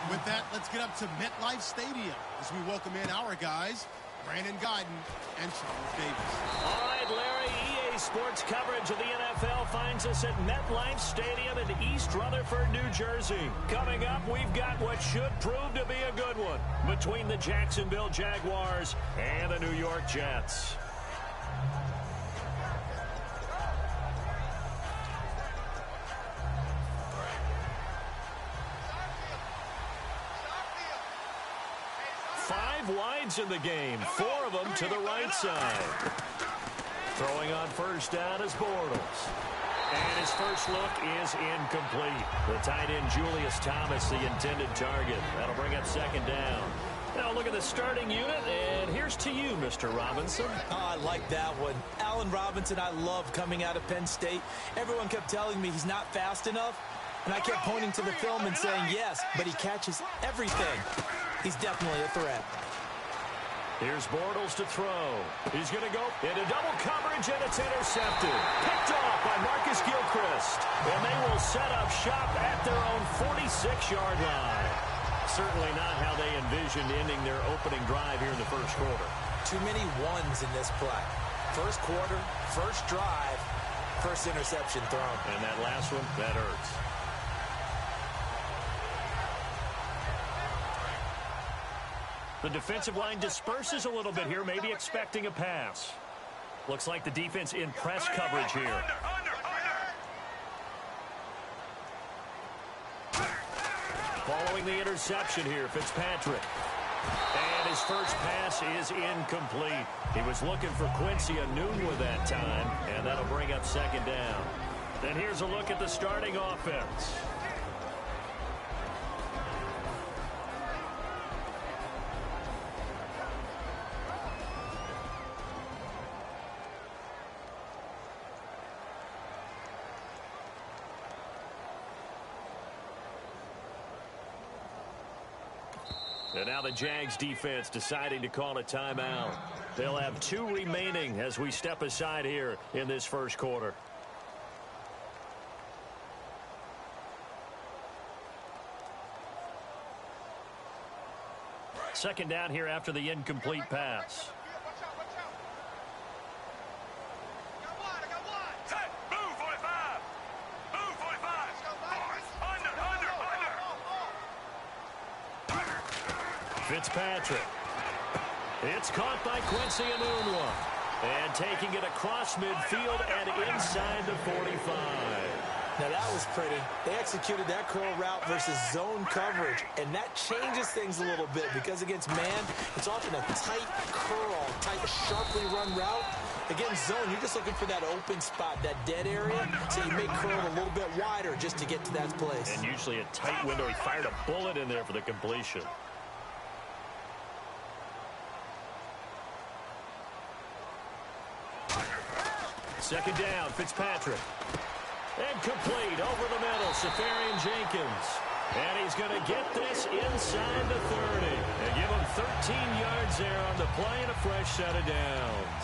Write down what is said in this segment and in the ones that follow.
With that, let's get up to MetLife Stadium as we welcome in our guys, Brandon Guyton and Charles Davis. All right, Larry, EA Sports coverage of the NFL finds us at MetLife Stadium in East Rutherford, New Jersey. Coming up, we've got what should prove to be a good one between the Jacksonville Jaguars and the New York Jets. Five wides in the game, 4 of them to the right side. Throwing on first down is Bortles. And his first look is incomplete. The tight end Julius Thomas, the intended target. That'll bring up second down. Now look at the starting unit, and here's to you, Mr. Robinson. Oh, I like that one. Allen Robinson, I love coming out of Penn State. Everyone kept telling me he's not fast enough, and I kept pointing to the film and saying yes, but he catches everything. He's definitely a threat. Here's Bortles to throw. He's going to go into double coverage, and it's intercepted. Picked off by Marcus Gilchrist. And they will set up shop at their own 46-yard line. Certainly not how they envisioned ending their opening drive here in the first quarter. Too many ones in this play. First quarter, first drive, first interception thrown. And that last one, that hurts. The defensive line disperses a little bit here, maybe expecting a pass. Looks like the defense in press coverage here. Following the interception here, Fitzpatrick. And his first pass is incomplete. He was looking for Quincy Enunwa with that time, and that'll bring up second down. Then here's a look at the starting offense. And now the Jags defense deciding to call a timeout. They'll have 2 remaining as we step aside here in this first quarter. Second down here after the incomplete pass. Fitzpatrick. It's caught by Quincy Enunwa. And taking it across midfield and inside the 45. Now that was pretty. They executed that curl route versus zone coverage. And that changes things a little bit because against man, it's often a tight curl, tight, sharply run route. Against zone, you're just looking for that open spot, that dead area. So you make curl a little bit wider just to get to that place. And usually a tight window. He fired a bullet in there for the completion. Second down, Fitzpatrick. And complete over the middle, Safarian Jenkins. And he's going to get this inside the 30. And give him 13 yards there on the play and a fresh set of downs.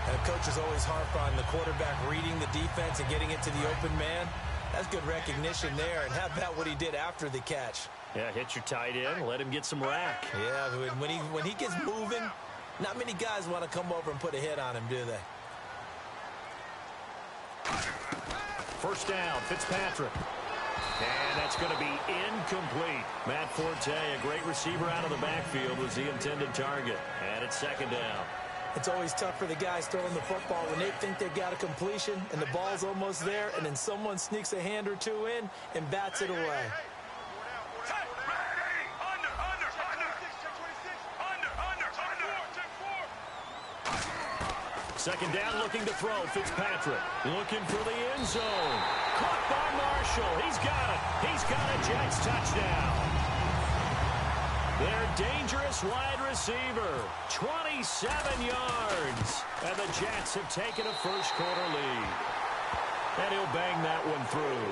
And coaches always harp on the quarterback reading the defense and getting it to the open man. That's good recognition there. And how about what he did after the catch? Yeah, hit your tight end, let him get some rack. Yeah, when he gets moving, not many guys want to come over and put a hit on him, do they? First down, Fitzpatrick. And that's going to be incomplete. Matt Forte, a great receiver out of the backfield, was the intended target. And it's second down. It's always tough for the guys throwing the football when they think they've got a completion and the ball's almost there, and then someone sneaks a hand or two in and bats it away. Second down, looking to throw. Fitzpatrick looking for the end zone. Caught by Marshall. He's got it. He's got a Jets touchdown. Their dangerous wide receiver, 27 yards. And the Jets have taken a first quarter lead. And he'll bang that one through.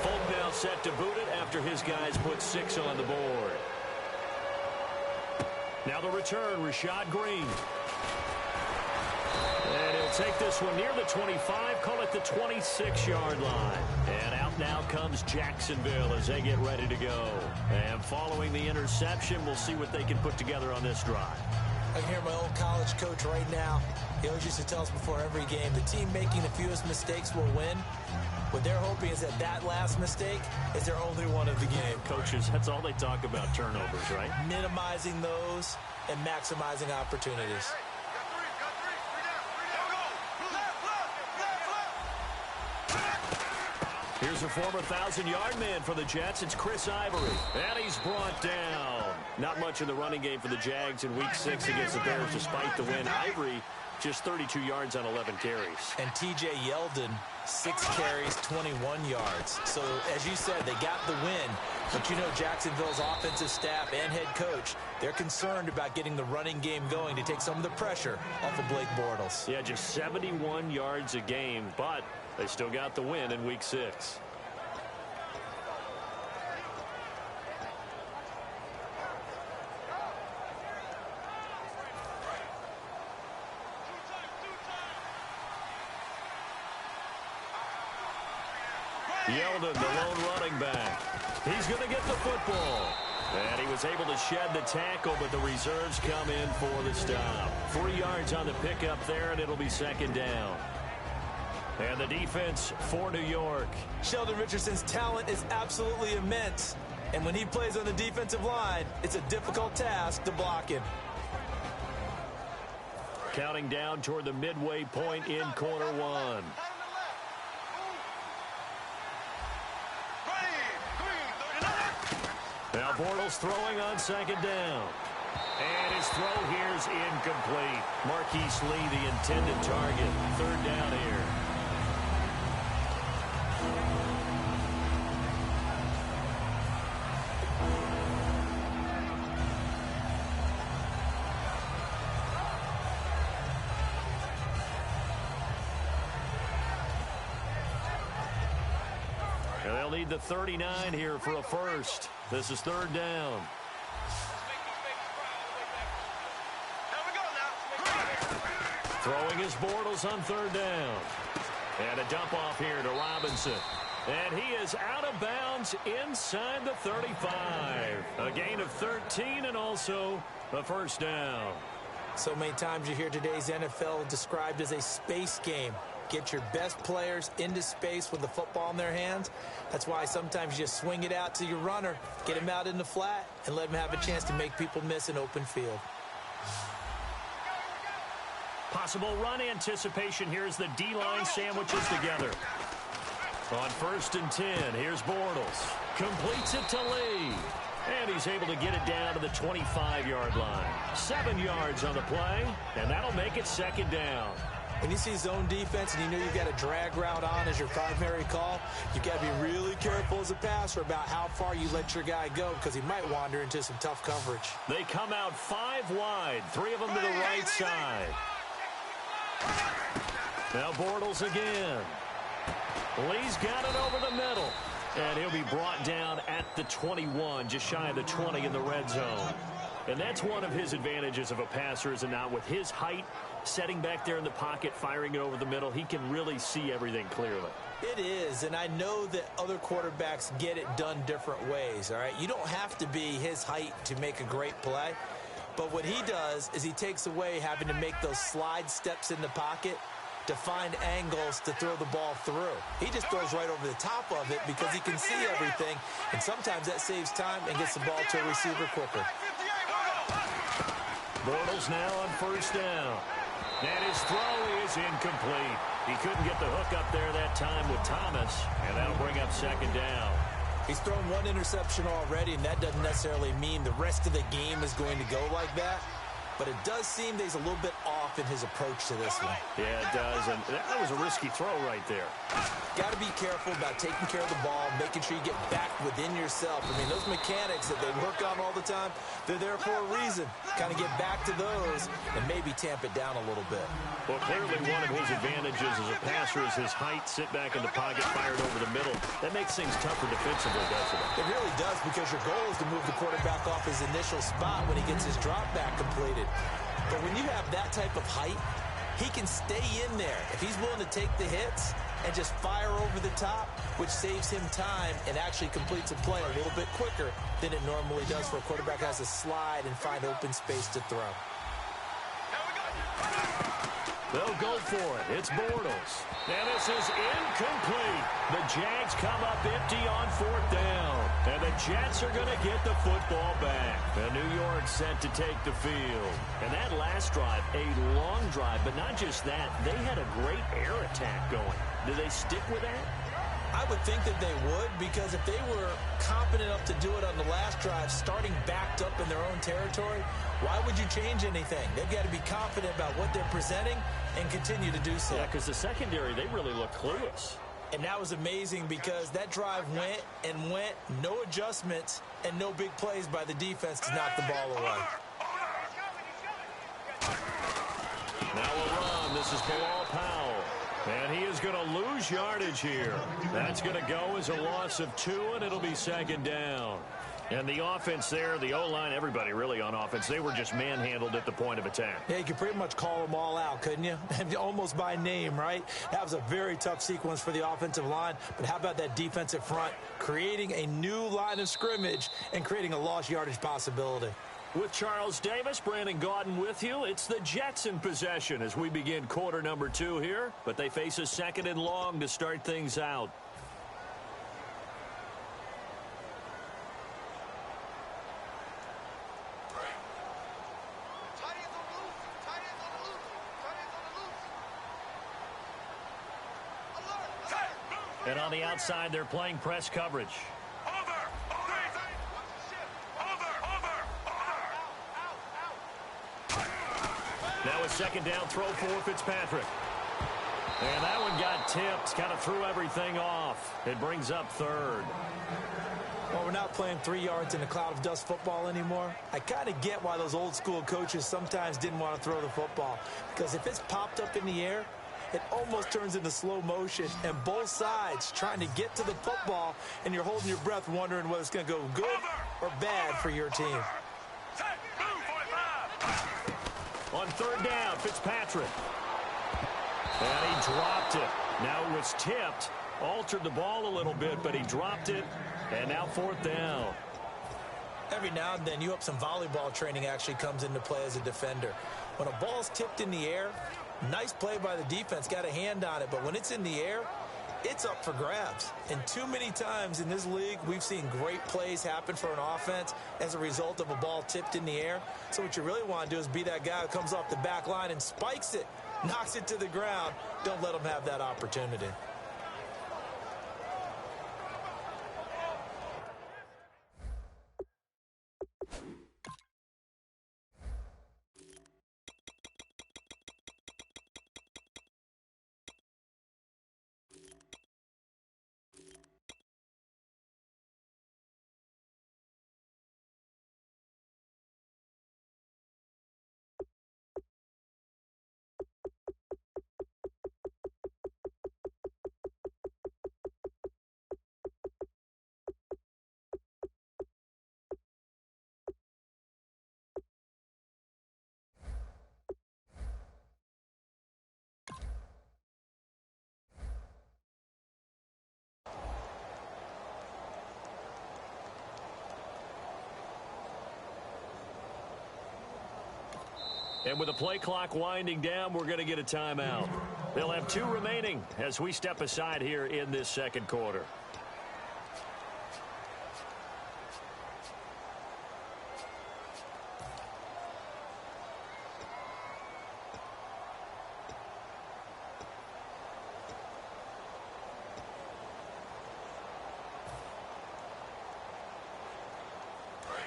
Folk now set to boot it after his guys put 6 on the board. Now the return, Rashad Green. And he'll take this one near the 25, call it the 26-yard line. And out now comes Jacksonville as they get ready to go. And following the interception, we'll see what they can put together on this drive. I can hear my old college coach right now. He always used to tell us before every game, the team making the fewest mistakes will win. What they're hoping is that that last mistake is their only one of the game. Coaches, that's all they talk about, turnovers, right? Minimizing those and maximizing opportunities. Here's a former 1,000-yard man for the Jets. It's Chris Ivory. And he's brought down. Not much in the running game for the Jags in Week 6 against the Bears despite the win. Ivory just 32 yards on 11 carries. And T.J. Yeldon, 6 carries, 21 yards. So, as you said, they got the win. But you know Jacksonville's offensive staff and head coach, they're concerned about getting the running game going to take some of the pressure off of Blake Bortles. Yeah, just 71 yards a game, but they still got the win in Week 6. Yeldon, the lone running back. He's going to get the football. And he was able to shed the tackle, but the reserves come in for the stop. 3 yards on the pickup there, and it'll be second down. And the defense for New York. Sheldon Richardson's talent is absolutely immense. And when he plays on the defensive line, it's a difficult task to block him. Counting down toward the midway point in quarter one. Now Bortles throwing on second down. And his throw here's incomplete. Marquise Lee, the intended target. Third down here. And they'll need the 39 here for a first. This is third down. Throwing his Bortles on third down. And a dump off here to Robinson. And he is out of bounds inside the 35. A gain of 13 and also a first down. So many times you hear today's NFL described as a space game. Get your best players into space with the football in their hands. That's why sometimes you just swing it out to your runner, get him out in the flat, and let him have a chance to make people miss an open field. Possible run anticipation. Here's the D-line sandwiches together. On 1st and 10, here's Bortles. Completes it to Lee. And he's able to get it down to the 25-yard line. 7 yards on the play, and that'll make it second down. When you see zone defense and you know you've got a drag route on as your primary call, you've got to be really careful as a passer about how far you let your guy go because he might wander into some tough coverage. They come out 5 wide, 3 of them to the right side. Now Bortles again. Lee's got it over the middle. And he'll be brought down at the 21, just shy of the 20 in the red zone. And that's one of his advantages of a passer, is it not? With his height, setting back there in the pocket, firing it over the middle, he can really see everything clearly. It is, and I know that other quarterbacks get it done different ways, all right? You don't have to be his height to make a great play. But what he does is he takes away having to make those slide steps in the pocket to find angles to throw the ball through. He just throws right over the top of it because he can see everything, and sometimes that saves time and gets the ball to a receiver quicker. Bortles now on 1st down. And his throw is incomplete. He couldn't get the hook up there that time with Thomas, and that'll bring up second down. He's thrown 1 interception already, and that doesn't necessarily mean the rest of the game is going to go like that. But it does seem that he's a little bit off in his approach to this one. Yeah, it does, and that was a risky throw right there. Got to be careful about taking care of the ball, making sure you get back within yourself. I mean, those mechanics that they work on all the time, they're there for a reason. Kind of get back to those and maybe tamp it down a little bit. Well, clearly one of his advantages as a passer is his height, sit back in the pocket, fired over the middle. That makes things tougher defensively, doesn't it? It really does, because your goal is to move the quarterback off his initial spot when he gets his drop back completed. But when you have that type of height, he can stay in there. If he's willing to take the hits and just fire over the top, which saves him time and actually completes a play a little bit quicker than it normally does for a quarterback who has to slide and find open space to throw. They'll go for it. It's Bortles. And this is incomplete. The Jags come up empty on 4th down. And the Jets are going to get the football back. And New York set to take the field. And that last drive, a long drive, but not just that. They had a great air attack going. Do they stick with that? I would think that they would, because if they were competent enough to do it on the last drive, starting backed up in their own territory, why would you change anything? They've got to be confident about what they're presenting and continue to do so. Yeah, because the secondary, they really look clueless. And that was amazing because that drive went and went, no adjustments, and no big plays by the defense to knock the ball away. Now a run. This is Bilal Powell. And he is going to lose yardage here. That's going to go as a loss of 2, and it'll be 2nd down. And the offense there, the O-line, everybody really on offense, they were just manhandled at the point of attack. Yeah, you could pretty much call them all out, couldn't you? Almost by name, right? That was a very tough sequence for the offensive line. But how about that defensive front creating a new line of scrimmage and creating a lost yardage possibility? With Charles Davis, Brandon Gaudin with you. It's the Jets in possession as we begin quarter number 2 here. But they face a 2nd and long to start things out. And on the outside, they're playing press coverage. Now a 2nd down throw for Fitzpatrick. And that one got tipped, kind of threw everything off. It brings up 3rd. Well, we're not playing 3 yards in a cloud of dust football anymore. I kind of get why those old school coaches sometimes didn't want to throw the football. Because if it's popped up in the air, it almost turns into slow motion, and both sides trying to get to the football, and you're holding your breath wondering whether it's going to go good or bad for your team. On 3rd down, Fitzpatrick. And he dropped it. Now it was tipped, altered the ball a little bit, but he dropped it, and now 4th down. Every now and then, you hope some volleyball training actually comes into play as a defender. When a ball's tipped in the air, nice play by the defense, got a hand on it, but when it's in the air, it's up for grabs. And too many times in this league, we've seen great plays happen for an offense as a result of a ball tipped in the air. So what you really want to do is be that guy who comes off the back line and spikes it, knocks it to the ground. Don't let them have that opportunity. And with the play clock winding down, we're going to get a timeout. They'll have 2 remaining as we step aside here in this 2nd quarter.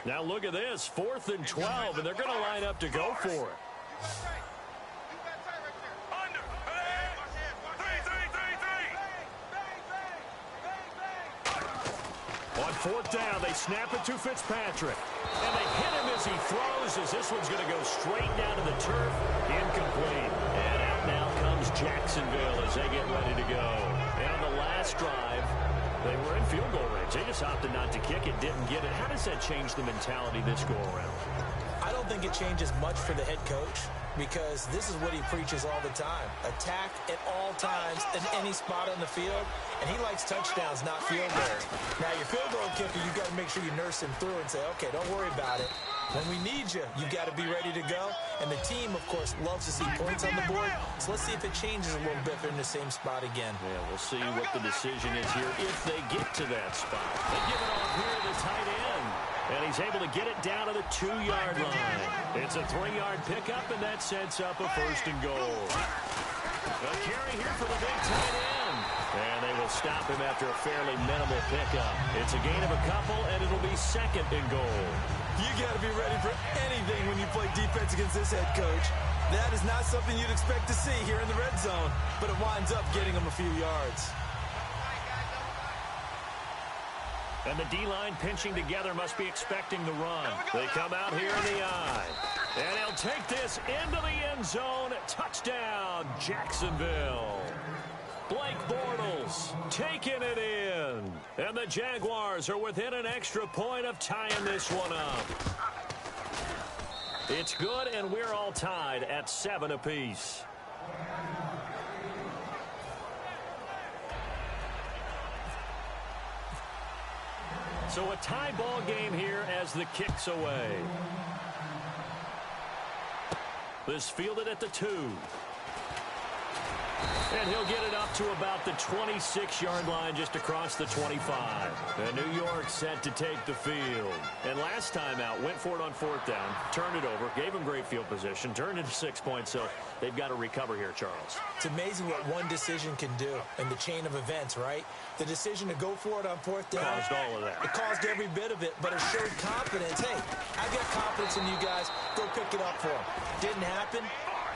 Now look at this, 4th and 12, and they're going to line up to go for it. On 4th down, they snap it to Fitzpatrick. And they hit him as he throws, as this one's going to go straight down to the turf. Incomplete. And out now comes Jacksonville as they get ready to go. And on the last drive, they were in field goal range. They just opted not to kick it, didn't get it. How does that change the mentality this go around? I don't think it changes much for the head coach. because this is what he preaches all the time. Attack at all times in any spot on the field, and he likes touchdowns, not field goals. Now, your field goal kicker, you've got to make sure you nurse him through and say, okay, don't worry about it. When we need you, you've got to be ready to go. And the team, of course, loves to see points on the board. So let's see if it changes a little bit if they're in the same spot again. Yeah, we'll see what the decision is here if they get to that spot. They give it off here to the tight end. And he's able to get it down to the 2-yard line. It's a 3-yard pickup, and that sets up a 1st and goal. A carry here for the big tight end. And they will stop him after a fairly minimal pickup. It's a gain of a couple, and it'll be 2nd and goal. You got to be ready for anything when you play defense against this head coach. That is not something you'd expect to see here in the red zone, but it winds up getting him a few yards. And the D-line pinching together must be expecting the run. They come out here in the eye. And he'll take this into the end zone. Touchdown, Jacksonville. Blake Bortles taking it in. And the Jaguars are within an extra point of tying this one up. It's good, and we're all tied at 7 apiece. So a tie ball game here as the kick's away. This fielded at the 2. And he'll get it up to about the 26-yard line just across the 25. And New York set to take the field. And last time out, went for it on 4th down, turned it over, gave them great field position, turned it 6 points, so they've got to recover here, Charles. It's amazing what one decision can do in the chain of events, right? The decision to go for it on 4th down. Caused all of that. It caused every bit of it, but it showed confidence. Hey, I've got confidence in you guys. Go pick it up for them. Didn't happen.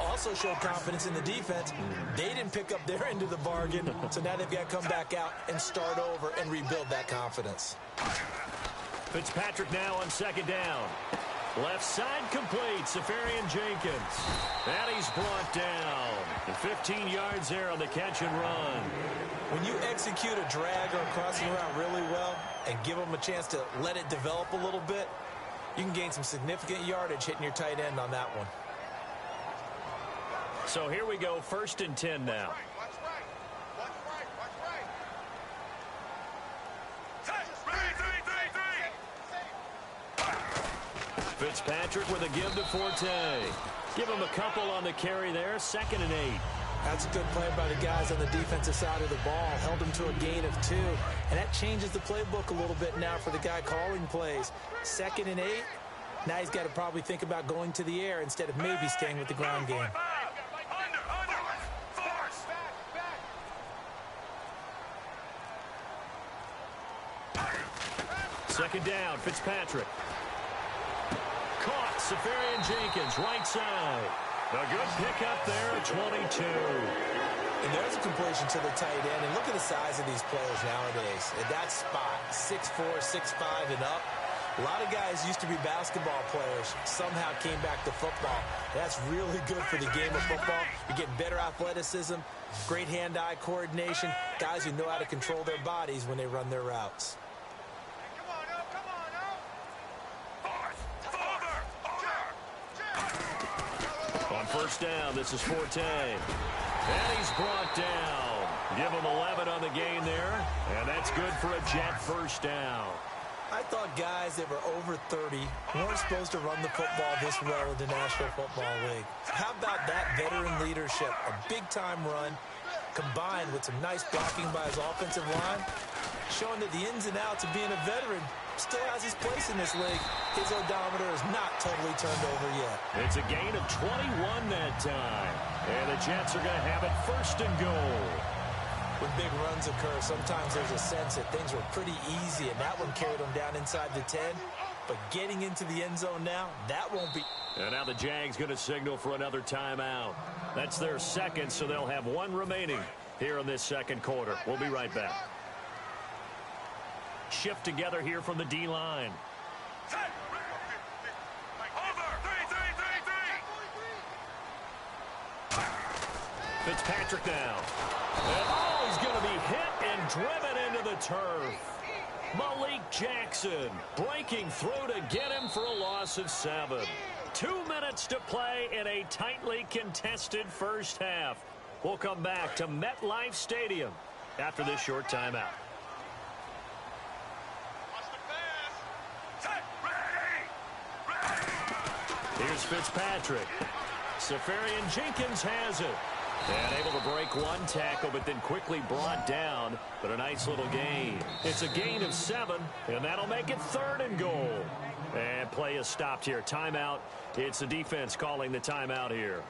Also showed confidence in the defense. They didn't pick up their end of the bargain, so now they've got to come back out and start over and rebuild that confidence. Fitzpatrick now on 2nd down. Left side complete, Safarian Jenkins. And he's brought down. And 15 yards there on the catch and run. When you execute a drag or a crossing route really well and give them a chance to let it develop a little bit, you can gain some significant yardage hitting your tight end on that one. So here we go, 1st and 10 now. Fitzpatrick with a give to Forte. Give him a couple on the carry there, 2nd and 8. That's a good play by the guys on the defensive side of the ball. Held him to a gain of 2. And that changes the playbook a little bit now for the guy calling plays. 2nd and 8. Now he's got to probably think about going to the air instead of maybe staying with the ground game. Second down, Fitzpatrick. Caught, Safarian Jenkins, right side. A good pickup there at 22. And there's a completion to the tight end. And look at the size of these players nowadays. At that spot, 6'4", 6'5", and up. A lot of guys used to be basketball players, somehow came back to football. That's really good for the game of football. You're getting better athleticism, great hand-eye coordination, guys who know how to control their bodies when they run their routes. On 1st down, this is Forte. And he's brought down. Give him 11 on the gain there. And that's good for a Jet 1st down. I thought guys that were over 30 weren't supposed to run the football this well in the National Football League. How about that veteran leadership? A big-time run combined with some nice blocking by his offensive line, showing that the ins and outs of being a veteran still has his place in this league. His odometer is not totally turned over yet. It's a gain of 21 that time. And the Jets are going to have it 1st and goal. When big runs occur, sometimes there's a sense that things were pretty easy, and that one carried them down inside the 10. But getting into the end zone now, that won't be. And now the Jags going to signal for another timeout. That's their 2nd, so they'll have 1 remaining here in this 2nd quarter. We'll be right back. Shift together here from the D-line. Fitzpatrick now. And he's going to be hit and driven into the turf. Malik Jackson breaking through to get him for a loss of 7. 2 minutes to play in a tightly contested first half. We'll come back to MetLife Stadium after this short timeout. Here's Fitzpatrick. Safarian Jenkins has it. And able to break one tackle, but then quickly brought down. But a nice little gain. It's a gain of 7, and that'll make it 3rd and goal. And play is stopped here. Timeout. It's the defense calling the timeout here.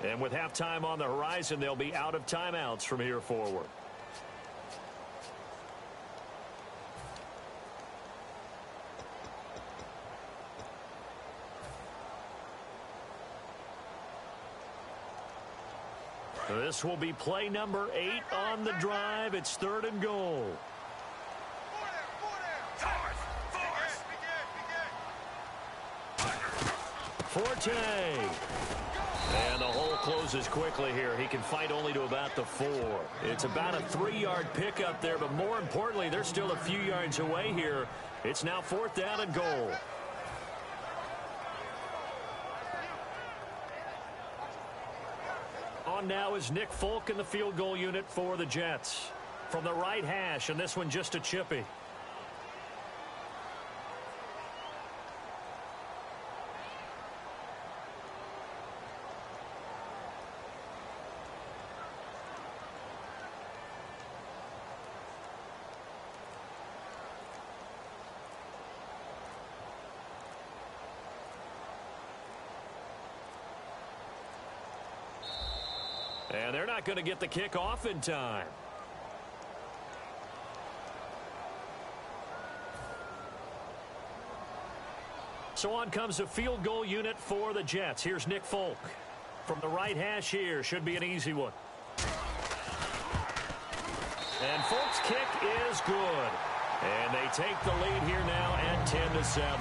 And with halftime on the horizon, they'll be out of timeouts from here forward. This will be play number 8 on the drive. It's 3rd and goal. Forte. And the hole closes quickly here. He can fight only to about the 4. It's about a 3-yard pickup there, but more importantly, they're still a few yards away here. It's now 4th down and goal. On now is Nick Folk in the field goal unit for the Jets. From the right hash, and this one just a chippy. And they're not going to get the kick off in time. So on comes a field goal unit for the Jets. Here's Nick Folk. From the right hash here. Should be an easy one. And Folk's kick is good. And they take the lead here now at 10-7.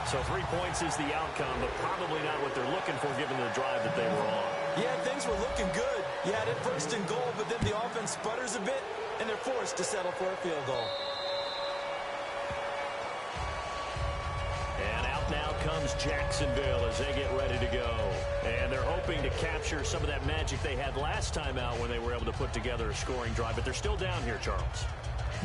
So 3 points is the outcome, but probably not what they're looking for given the drive that they were on. Yeah, things were looking good. You had it 1st and goal, but then the offense sputters a bit, and they're forced to settle for a field goal. And out now comes Jacksonville as they get ready to go. And they're hoping to capture some of that magic they had last time out when they were able to put together a scoring drive, but they're still down here, Charles.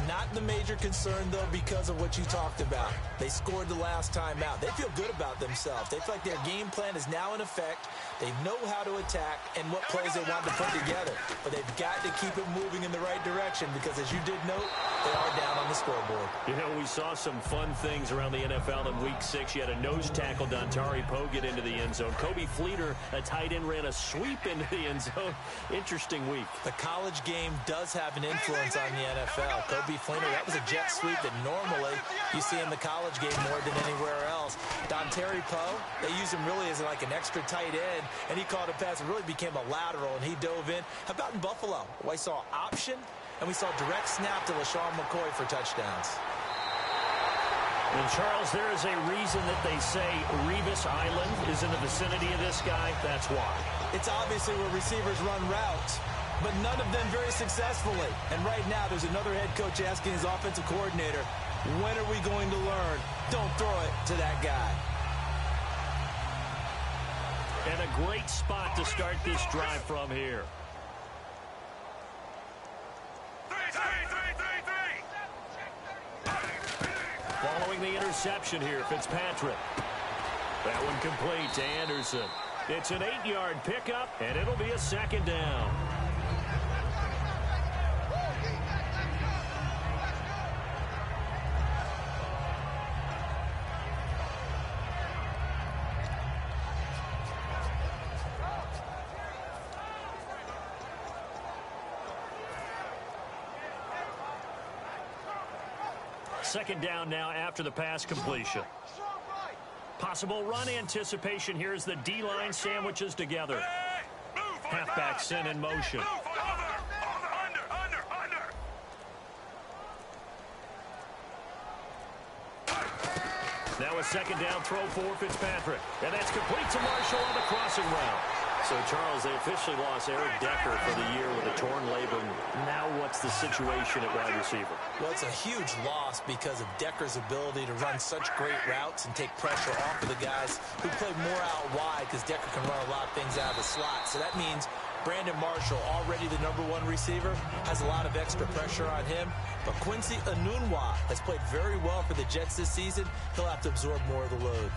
Not the major concern, though, because of what you talked about. They scored the last time out. They feel good about themselves. They feel like their game plan is now in effect. They know how to attack and what plays they want to put together. But they've got to keep it moving in the right direction because, as you did note, they are down on the scoreboard. You know, we saw some fun things around the NFL in Week 6. You had a nose tackle, Dontari Poe, get into the end zone. Kobe Fleeter, a tight end, ran a sweep into the end zone. Interesting week. The college game does have an influence on the NFL. Kobe Fleeter, that was a jet sweep that normally you see in the college game more than anywhere else. Dontari Poe, they use him really as like an extra tight end, and he caught a pass. It really became a lateral, and he dove in. How about in Buffalo? We saw option, and we saw direct snap to LaShawn McCoy for touchdowns. And, Charles, there is a reason that they say Revis Island is in the vicinity of this guy. That's why. It's obviously where receivers run routes, but none of them very successfully. And right now, there's another head coach asking his offensive coordinator, when are we going to learn? Don't throw it to that guy. And a great spot to start this drive from here. Following the interception here, Fitzpatrick. That one complete to Anderson. It's an 8-yard pickup, and it'll be a 2nd down. Second down now after the pass completion. Possible run anticipation here as the D-line sandwiches together. Halfback sent in motion. Now a 2nd down throw for Fitzpatrick. And that's complete to Marshall on the crossing route. So, Charles, they officially lost Eric Decker for the year with a torn labrum. Now what's the situation at wide receiver? Well, it's a huge loss because of Decker's ability to run such great routes and take pressure off of the guys who play more out wide, because Decker can run a lot of things out of the slot. So that means Brandon Marshall, already the #1 receiver, has a lot of extra pressure on him. But Quincy Enunwa has played very well for the Jets this season. He'll have to absorb more of the load.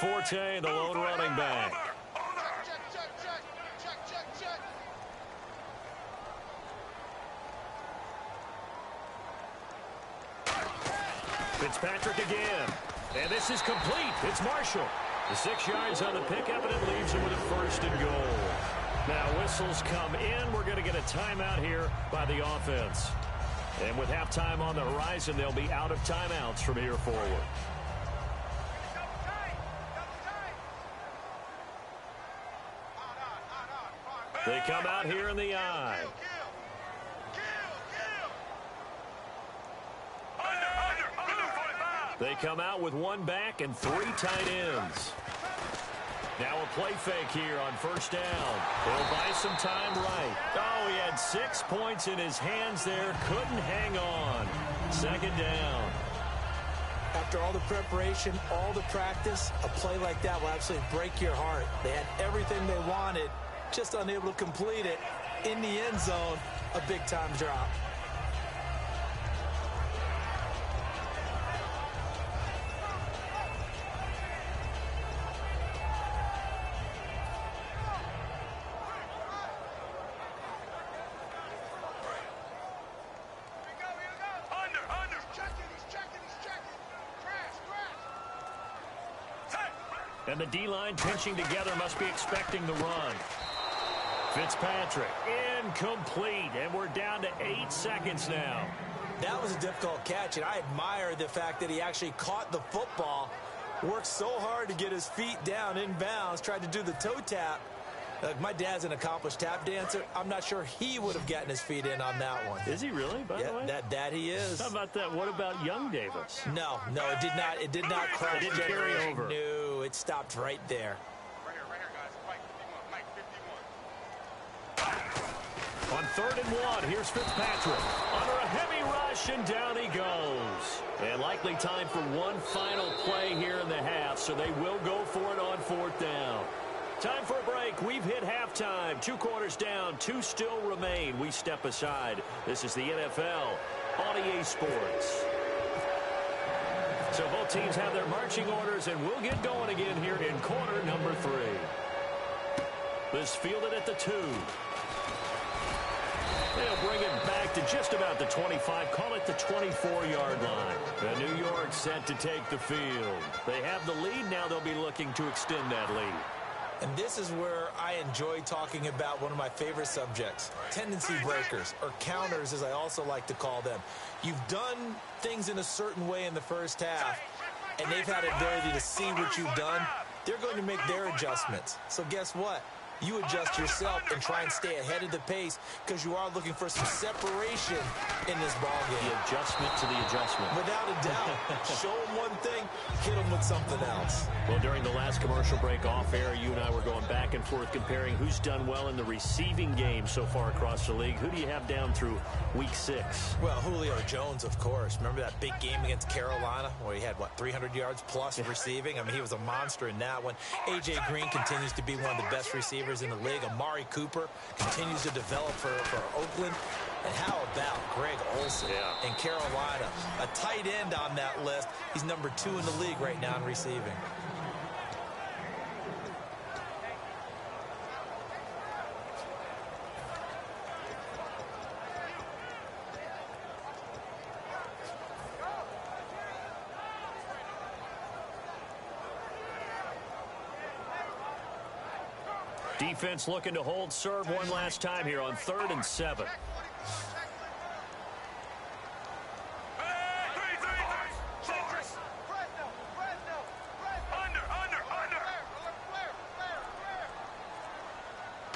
Forte, the lone running back. Fitzpatrick again. And this is complete. It's Marshall. The 6 yards on the pickup, and it leaves him with a 1st and goal. Now whistles come in. We're going to get a timeout here by the offense. And with halftime on the horizon, they'll be out of timeouts from here forward. They come out here in the I. They come out with 1 back and 3 tight ends. Now a play fake here on 1st down. They'll buy some time right. Oh, he had 6 points in his hands there. Couldn't hang on. 2nd down. After all the preparation, all the practice, a play like that will absolutely break your heart. They had everything they wanted, just unable to complete it. In the end zone, a big-time drop. And the D-line pinching together, must be expecting the run. Fitzpatrick, incomplete, and we're down to 8 seconds now. That was a difficult catch, and I admire the fact that he actually caught the football, worked so hard to get his feet down in bounds, tried to do the toe tap. My dad's an accomplished tap dancer. I'm not sure he would have gotten his feet in on that one. Is he really, by the way? That he is. How about that? What about young Davis? No, it did not. It did not cross. It didn't carry over. No, it stopped right there. Right here, guys. Mike 51. On 3rd and 1, here's Fitzpatrick. Under a heavy rush, and down he goes. And likely time for one final play here in the half, so they will go for it on 4th down. Time for a break. We've hit halftime. 2 quarters down. 2 still remain. We step aside. This is the NFL on EA Sports. So both teams have their marching orders, and we'll get going again here in quarter number 3. This fielded at the 2. They'll bring it back to just about the 25, call it the 24-yard line. And New York set to take the field. They have the lead. Now they'll be looking to extend that lead. And this is where I enjoy talking about one of my favorite subjects, tendency breakers, or counters as I also like to call them. You've done things in a certain way in the first half, and they've had the ability to see what you've done. They're going to make their adjustments. So guess what? You adjust yourself and try and stay ahead of the pace, because you are looking for some separation in this ballgame. The adjustment to the adjustment. Without a doubt. Show them one thing, hit them with something else. Well, during the last commercial break off air, you and I were going back and forth comparing who's done well in the receiving game so far across the league. Who do you have down through week 6? Well, Julio Jones, of course. Remember that big game against Carolina where he had, 300 yards plus receiving? I mean, he was a monster in that one. A.J. Green continues to be one of the best receivers in the league. Amari Cooper continues to develop for Oakland. And how about Greg Olsen in Carolina? A tight end on that list. He's number 2 in the league right now in receiving. Defense looking to hold serve one last time here on 3rd and 7.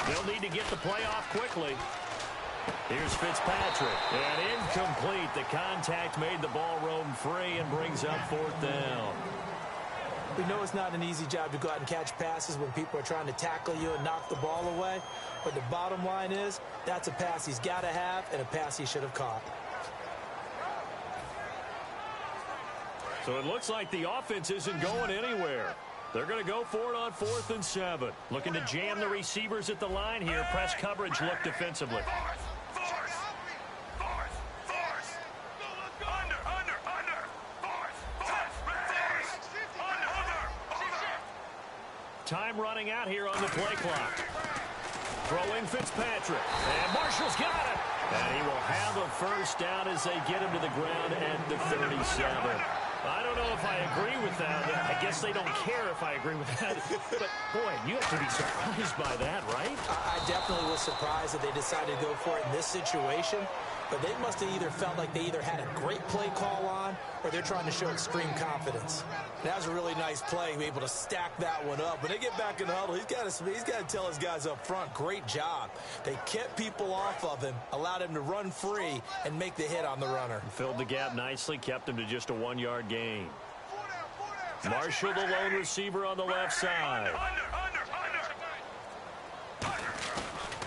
They'll need to get the play off quickly. Here's Fitzpatrick. And incomplete. The contact made the ball roam free and brings up 4th down. We know it's not an easy job to go out and catch passes when people are trying to tackle you and knock the ball away. But the bottom line is, that's a pass he's got to have and a pass he should have caught. So it looks like the offense isn't going anywhere. They're going to go for it on 4th and 7. Looking to jam the receivers at the line here. Press coverage look defensively. Time running out here on the play clock. Throwing Fitzpatrick. And Marshall's got it. And he will have a first down as they get him to the ground at the 37. I don't know if I agree with that. I guess they don't care if I agree with that. But, boy, you have to be surprised by that, right? I definitely was surprised that they decided to go for it in this situation. But they must have either felt like they either had a great play call on or they're trying to show extreme confidence. That was a really nice play, to be able to stack that one up. When they get back in the huddle, he's got to tell his guys up front, great job. They kept people off of him, allowed him to run free, and make the hit on the runner. Filled the gap nicely, kept him to just a 1-yard gain. Marshall, the lone receiver on the left side.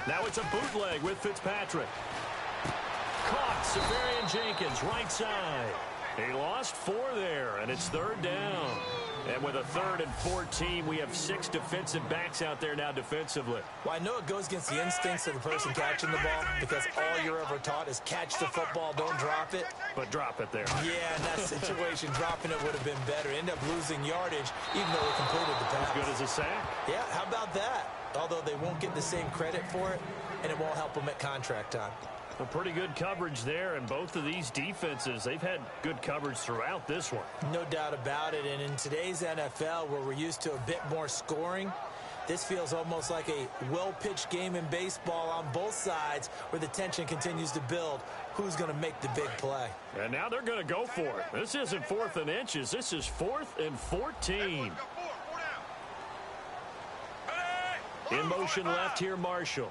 Now it's a bootleg with Fitzpatrick. Caught, Severian Jenkins, right side. He lost 4 there, and it's 3rd down. And with a 3rd and 14, we have 6 defensive backs out there now defensively. Well, I know it goes against the instincts of the person catching the ball because all you're ever taught is catch the football, don't drop it. But drop it there. Yeah, in that situation, dropping it would have been better. End up losing yardage, even though they completed the pass. As good as a sack. Yeah, how about that? Although they won't get the same credit for it, and it won't help them at contract time. A pretty good coverage there, and both of these defenses, they've had good coverage throughout this one. No doubt about it, and in today's NFL, where we're used to a bit more scoring, this feels almost like a well-pitched game in baseball on both sides where the tension continues to build. Who's going to make the big play? And now they're going to go for it. This isn't 4th and inches. This is 4th and 14. In motion left here, Marshall.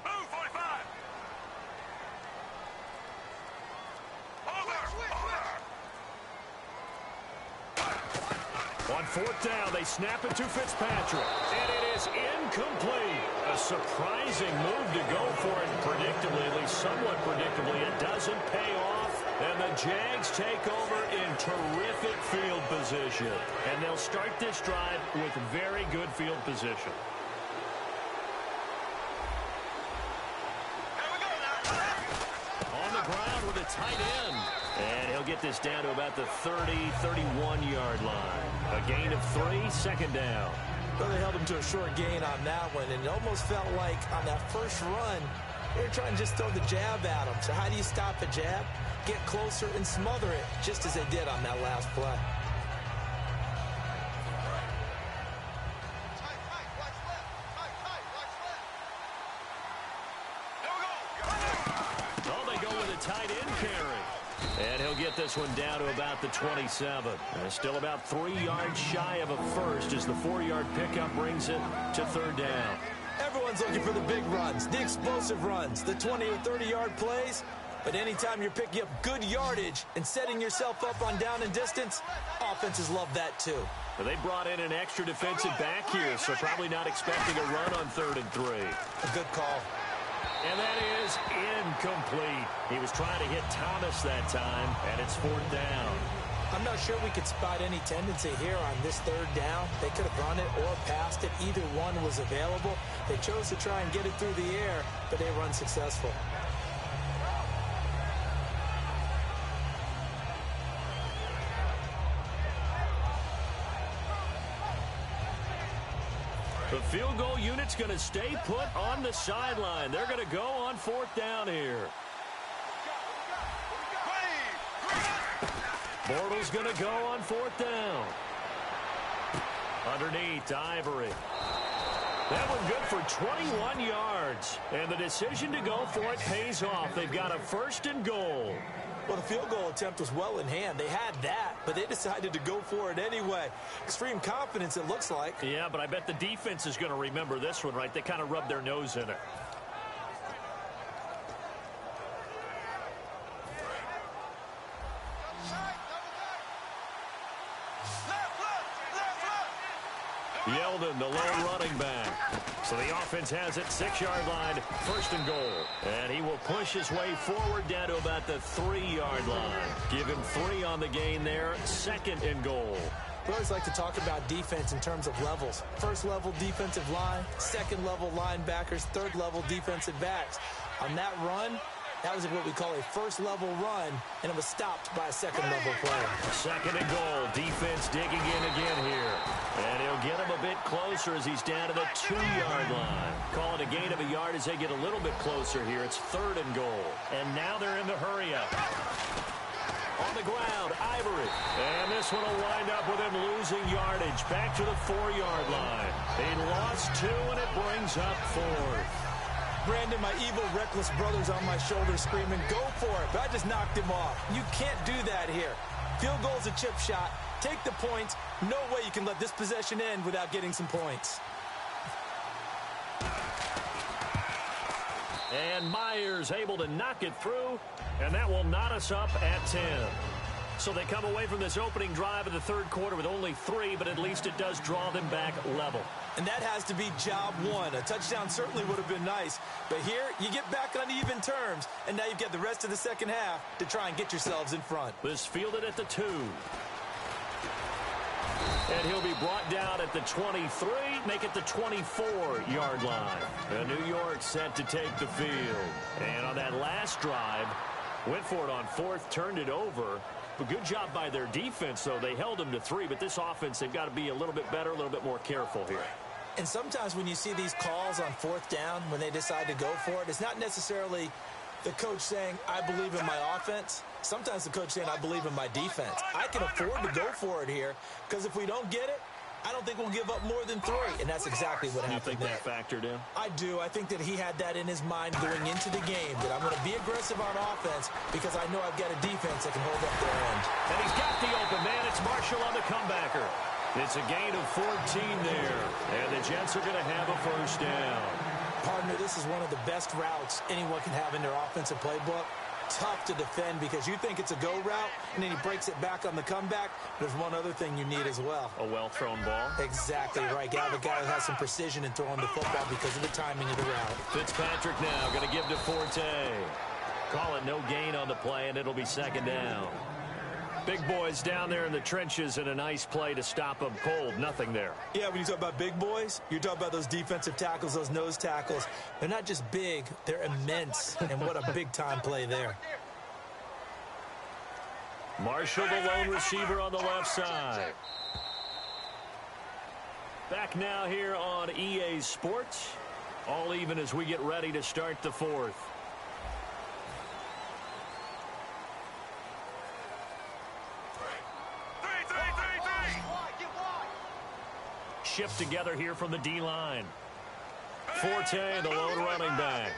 On 4th down, they snap it to Fitzpatrick. And it is incomplete. A surprising move to go for it predictably, at least somewhat predictably. It doesn't pay off. And the Jags take over in terrific field position. And they'll start this drive with very good field position. On the ground with a tight end. And he'll get this down to about the 30, 31-yard line. A gain of 3, 2nd down. Well, they held him to a short gain on that one, and it almost felt like on that first run, they were trying to just throw the jab at him. So how do you stop a jab? Get closer and smother it, just as they did on that last play. Tight end carry. And he'll get this one down to about the 27. And still about 3 yards shy of a first as the 4-yard pickup brings it to 3rd down. Everyone's looking for the big runs, the explosive runs, the 20 or 30-yard plays. But anytime you're picking up good yardage and setting yourself up on down and distance, offenses love that too. Well, they brought in an extra defensive back here, so probably not expecting a run on 3rd and 3. A good call. And that is incomplete. He was trying to hit Thomas that time, and it's 4th down. I'm not sure we could spot any tendency here on this 3rd down. They could have run it or passed it. Either one was available. They chose to try and get it through the air, but they were unsuccessful. The field goal unit's going to stay put on the sideline. They're going to go on 4th down here. Bortles going to go on 4th down. Underneath, Ivory. That one good for 21 yards. And the decision to go for it pays off. They've got a 1st and goal. Well, the field goal attempt was well in hand. They had that, but they decided to go for it anyway. Extreme confidence, it looks like. Yeah, but I bet the defense is going to remember this one, right? They kind of rubbed their nose in it. Yeldon, the lone running back. So the offense has it, 6-yard line, 1st and goal. And he will push his way forward down to about the 3-yard line. Give him 3 on the gain there, 2nd and goal. We always like to talk about defense in terms of levels. 1st level defensive line, 2nd level linebackers, 3rd level defensive backs. On that run, that was what we call a 1st level run, and it was stopped by a 2nd level player. 2nd and goal. Defense digging in again here. And he'll get him a bit closer as he's down to the 2-yard line. Call it a gain of a yard as they get a little bit closer here. It's 3rd and goal. And now they're in the hurry up. On the ground, Ivory. And this one will wind up with him losing yardage. Back to the 4-yard line. They lost 2, and it brings up 4th. Brandon, my evil, reckless brother's on my shoulder screaming, go for it, but I just knocked him off. You can't do that here. Field goal's a chip shot. Take the points. No way you can let this possession end without getting some points. And Myers able to knock it through, and that will knot us up at 10. So they come away from this opening drive of the 3rd quarter with only 3, but at least it does draw them back level. And that has to be job 1. A touchdown certainly would have been nice, but here you get back on even terms, and now you've got the rest of the 2nd half to try and get yourselves in front. This fielded at the 2. And he'll be brought down at the 23, make it the 24-yard line. And New York set to take the field. And on that last drive, went for it on 4th, turned it over. But good job by their defense, though. They held them to 3, but this offense, they've got to be a little bit better, a little bit more careful here. And sometimes when you see these calls on 4th down, when they decide to go for it, it's not necessarily the coach saying, I believe in my offense. Sometimes the coach saying, I believe in my defense. I can afford to go for it here, because if we don't get it, I don't think we'll give up more than 3. And that's exactly what happened there. You think that factored in? I do. I think that he had that in his mind going into the game, that I'm going to be aggressive on offense because I know I've got a defense that can hold up their end. And he's got the open man. It's Marshall on the comebacker. It's a gain of 14 there. And the Jets are going to have a 1st down. Partner, this is one of the best routes anyone can have in their offensive playbook. Tough to defend because you think it's a go route, and then he breaks it back on the comeback. There's one other thing you need as well. A well-thrown ball. Exactly right. Got the guy who has some precision in throwing the football because of the timing of the route. Fitzpatrick now going to give to Forte. Call it no gain on the play, and it'll be 2nd down. Big boys down there in the trenches, and a nice play to stop them cold. Nothing there. Yeah, when you talk about big boys, you're talking about those defensive tackles, those nose tackles. They're not just big, they're immense. And what a big-time play there. Marshall, the lone receiver on the left side. Back now here on EA Sports. All even as we get ready to start the 4th. Shift together here from the D-line. Forte, the lone running back.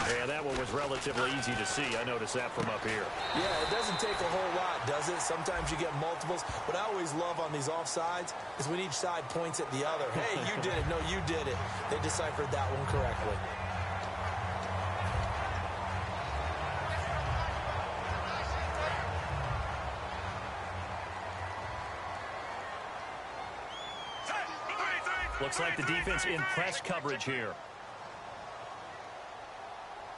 Yeah, that one was relatively easy to see. I noticed that from up here. Yeah, it doesn't take a whole lot, does it? Sometimes you get multiples. What I always love on these offsides is when each side points at the other. Hey, you did it. No, you did it. They deciphered that one correctly. Looks like the defense in press coverage here.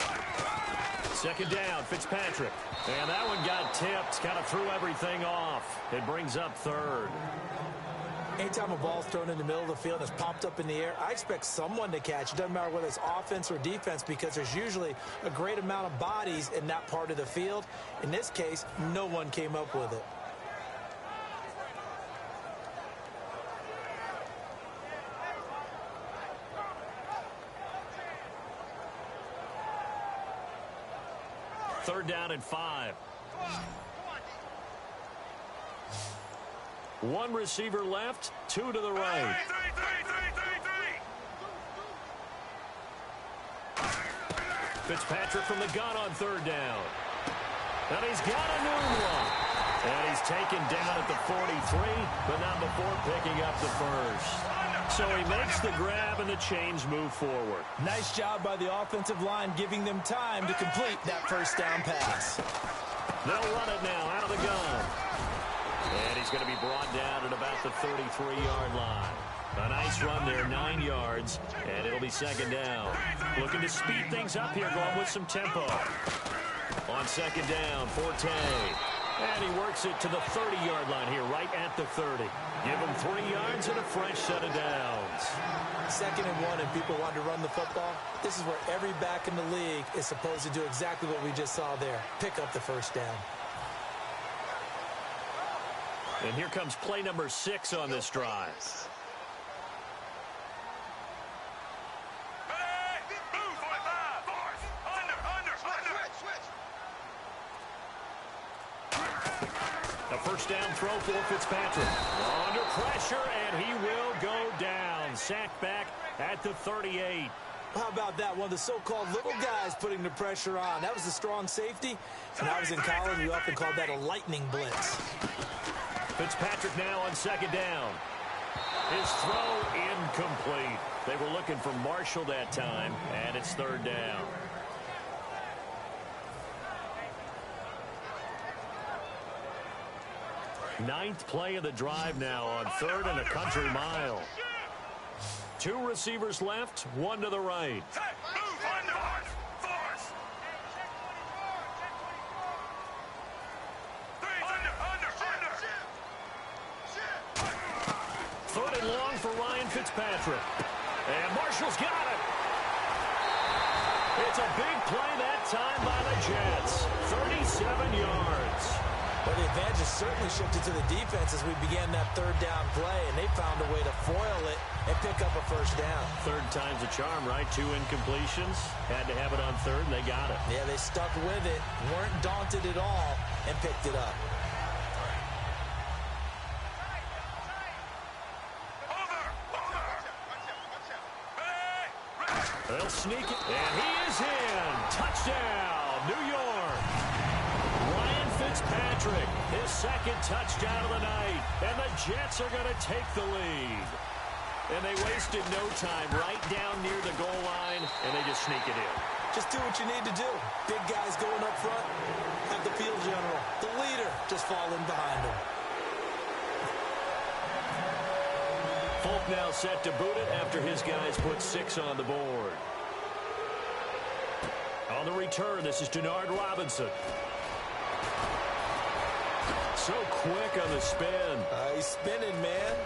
2nd down, Fitzpatrick. And that one got tipped, kind of threw everything off. It brings up 3rd. Anytime a ball's thrown in the middle of the field and it's popped up in the air, I expect someone to catch. It doesn't matter whether it's offense or defense because there's usually a great amount of bodies in that part of the field. In this case, no one came up with it. Third down and 5. One receiver left, two to the right. Fitzpatrick from the gun on third down. And he's got a new one. And he's taken down at the 43, but not before picking up the first. So he makes the grab and the chains move forward. Nice job by the offensive line giving them time to complete that first down pass. They'll run it now out of the gun. And he's going to be brought down at about the 33-yard line. A nice run there, 9 yards, and it'll be second down. Looking to speed things up here, going with some tempo. On second down, Forte. And he works it to the 30-yard line here, right at the 30. Give him 3 yards and a fresh set of downs. Second and 1, and people want to run the football. This is where every back in the league is supposed to do exactly what we just saw there. Pick up the first down. And here comes play number 6 on this drive. A first down throw for Fitzpatrick. Under pressure, and he will go down. Sacked back at the 38. How about that? One of the so-called little guys putting the pressure on. That was a strong safety. When I was in college, we often called that a lightning blitz. Fitzpatrick now on second down. His throw incomplete. They were looking for Marshall that time, and it's third down. Ninth play of the drive now on third and a country mile. 2 receivers left, 1 to the right. Third and long for Ryan Fitzpatrick. And Marshall's got it. It's a big play that time by the Jets. 37 yards. Well, the advantage has certainly shifted to the defense as we began that third down play, and they found a way to foil it and pick up a first down. Third time's a charm, right? 2 incompletions. Had to have it on third, and they got it. Yeah, they stuck with it, weren't daunted at all, and picked it up. They'll sneak it, and he is in. Touchdown, New York. Ryan Fitzpatrick, his second touchdown of the night, and the Jets are going to take the lead. And they wasted no time, right down near the goal line, and they just sneak it in. Just do what you need to do. Big guys going up front, have the field general, the leader, just fall in behind him. Folk now set to boot it after his guys put 6 on the board. On the return, this is Denard Robinson. So quick on the spin. He's spinning, man.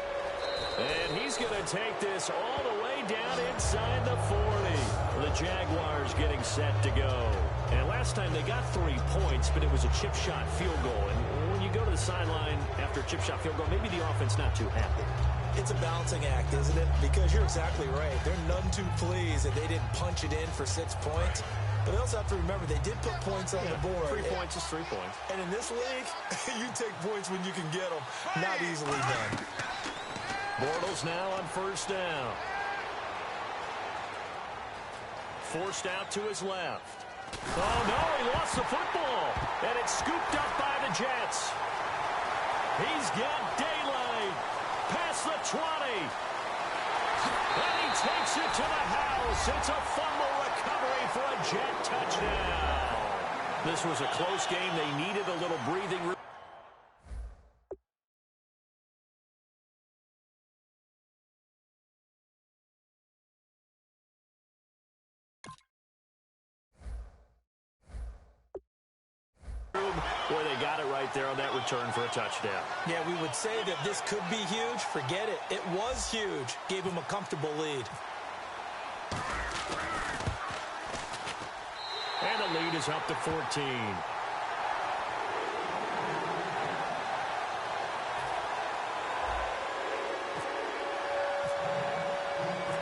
And he's going to take this all the way down inside the 40. The Jaguars getting set to go. And last time they got 3 points, but it was a chip shot field goal. And when you go to the sideline after a chip shot field goal, maybe the offense not too happy. It's a balancing act, isn't it? Because you're exactly right. They're none too pleased that they didn't punch it in for 6 points. But they also have to remember they did put points on the board. 3 points is 3 points. And in this league, you take points when you can get them. Not easily done. Bortles now on first down. Forced out to his left. Oh, no, he lost the football. And it's scooped up by the Jets. He's got daylight. Past the 20. And he takes it to the house. It's a fumble recovery for a Jet touchdown. This was a close game. They needed a little breathing room. Boy, they got it right there on that return for a touchdown. Yeah, we would say that this could be huge. Forget it. It was huge. Gave him a comfortable lead. And the lead is up to 14.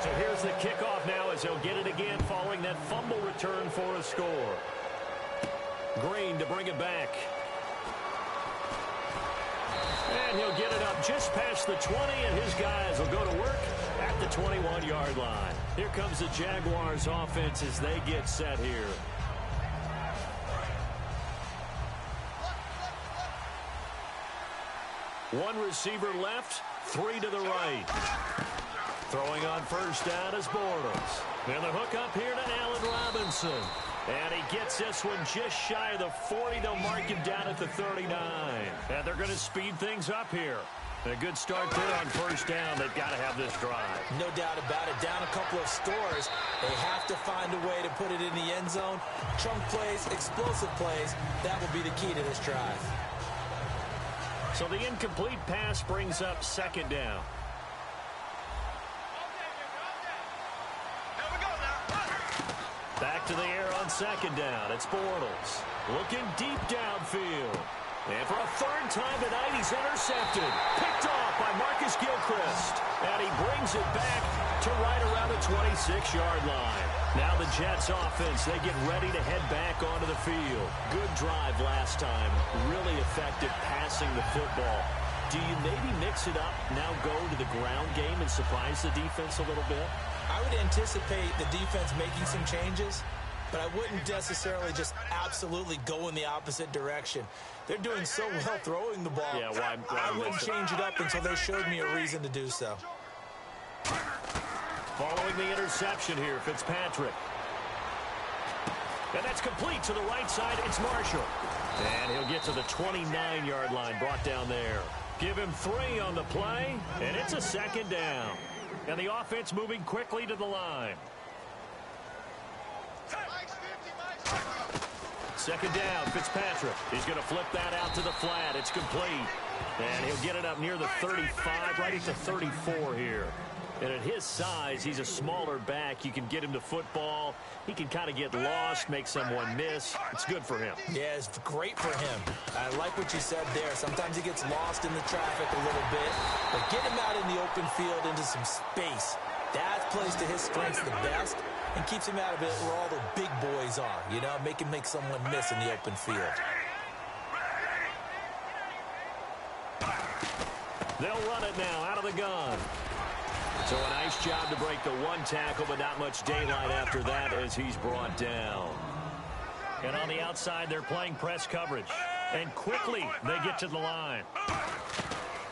So here's the kickoff now as they'll get it again following that fumble return for a score. Green to bring it back. And he'll get it up just past the 20, and his guys will go to work at the 21-yard line. Here comes the Jaguars offense as they get set here. One receiver left, three to the right. Throwing on first down is Bortles. And the hook up here to Allen Robinson. And he gets this one just shy of the 40. They'll mark him down at the 39. And they're going to speed things up here. A good start there on first down. They've got to have this drive. No doubt about it. Down a couple of scores. They have to find a way to put it in the end zone. Chunk plays, explosive plays. That will be the key to this drive. So the incomplete pass brings up second down. Back to the air on second down. It's Bortles. Looking deep downfield. And for a third time tonight, he's intercepted. Picked off by Marcus Gilchrist. And he brings it back to right around the 26-yard line. Now the Jets offense, they get ready to head back onto the field. Good drive last time. Really effective passing the football. Do you maybe mix it up, now go to the ground game and surprise the defense a little bit? I would anticipate the defense making some changes, but I wouldn't necessarily just absolutely go in the opposite direction. They're doing so well throwing the ball. Yeah, why I wouldn't change it up until they showed me a reason to do so. Following the interception here, Fitzpatrick. And that's complete to the right side. It's Marshall. And he'll get to the 29-yard line, brought down there. Give him 3 on the play, and it's a second down. And the offense moving quickly to the line. Second down, Fitzpatrick. He's going to flip that out to the flat. It's complete. And he'll get it up near the 35, right at the 34 here. And at his size, he's a smaller back. You can get him to football. He can kind of get lost, make someone miss. It's good for him. Yeah, it's great for him. I like what you said there. Sometimes he gets lost in the traffic a little bit. But get him out in the open field into some space. That plays to his strengths the best and keeps him out of it where all the big boys are. You know, make someone miss in the open field. They'll run it now out of the gun. So a nice job to break the one tackle, but not much daylight after that as he's brought down. And on the outside, they're playing press coverage. And quickly, they get to the line.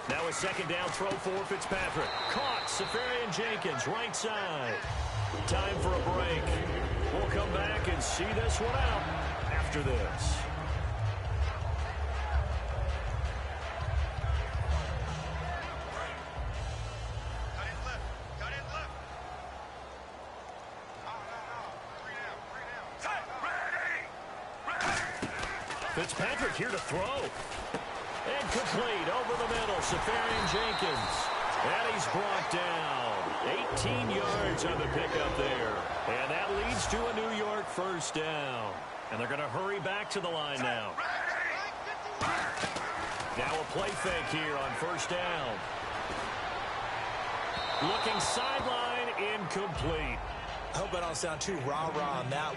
Now a second down throw for Fitzpatrick. Caught, Safarian Jenkins, right side. Time for a break. We'll come back and see this one out after this. Fitzpatrick here to throw. And complete over the middle. Safarian Jenkins. And he's brought down. 18 yards on the pickup there. And that leads to a New York first down. And they're going to hurry back to the line now. Now a play fake here on first down. Looking sideline, incomplete. I hope I don't sound too rah-rah on that.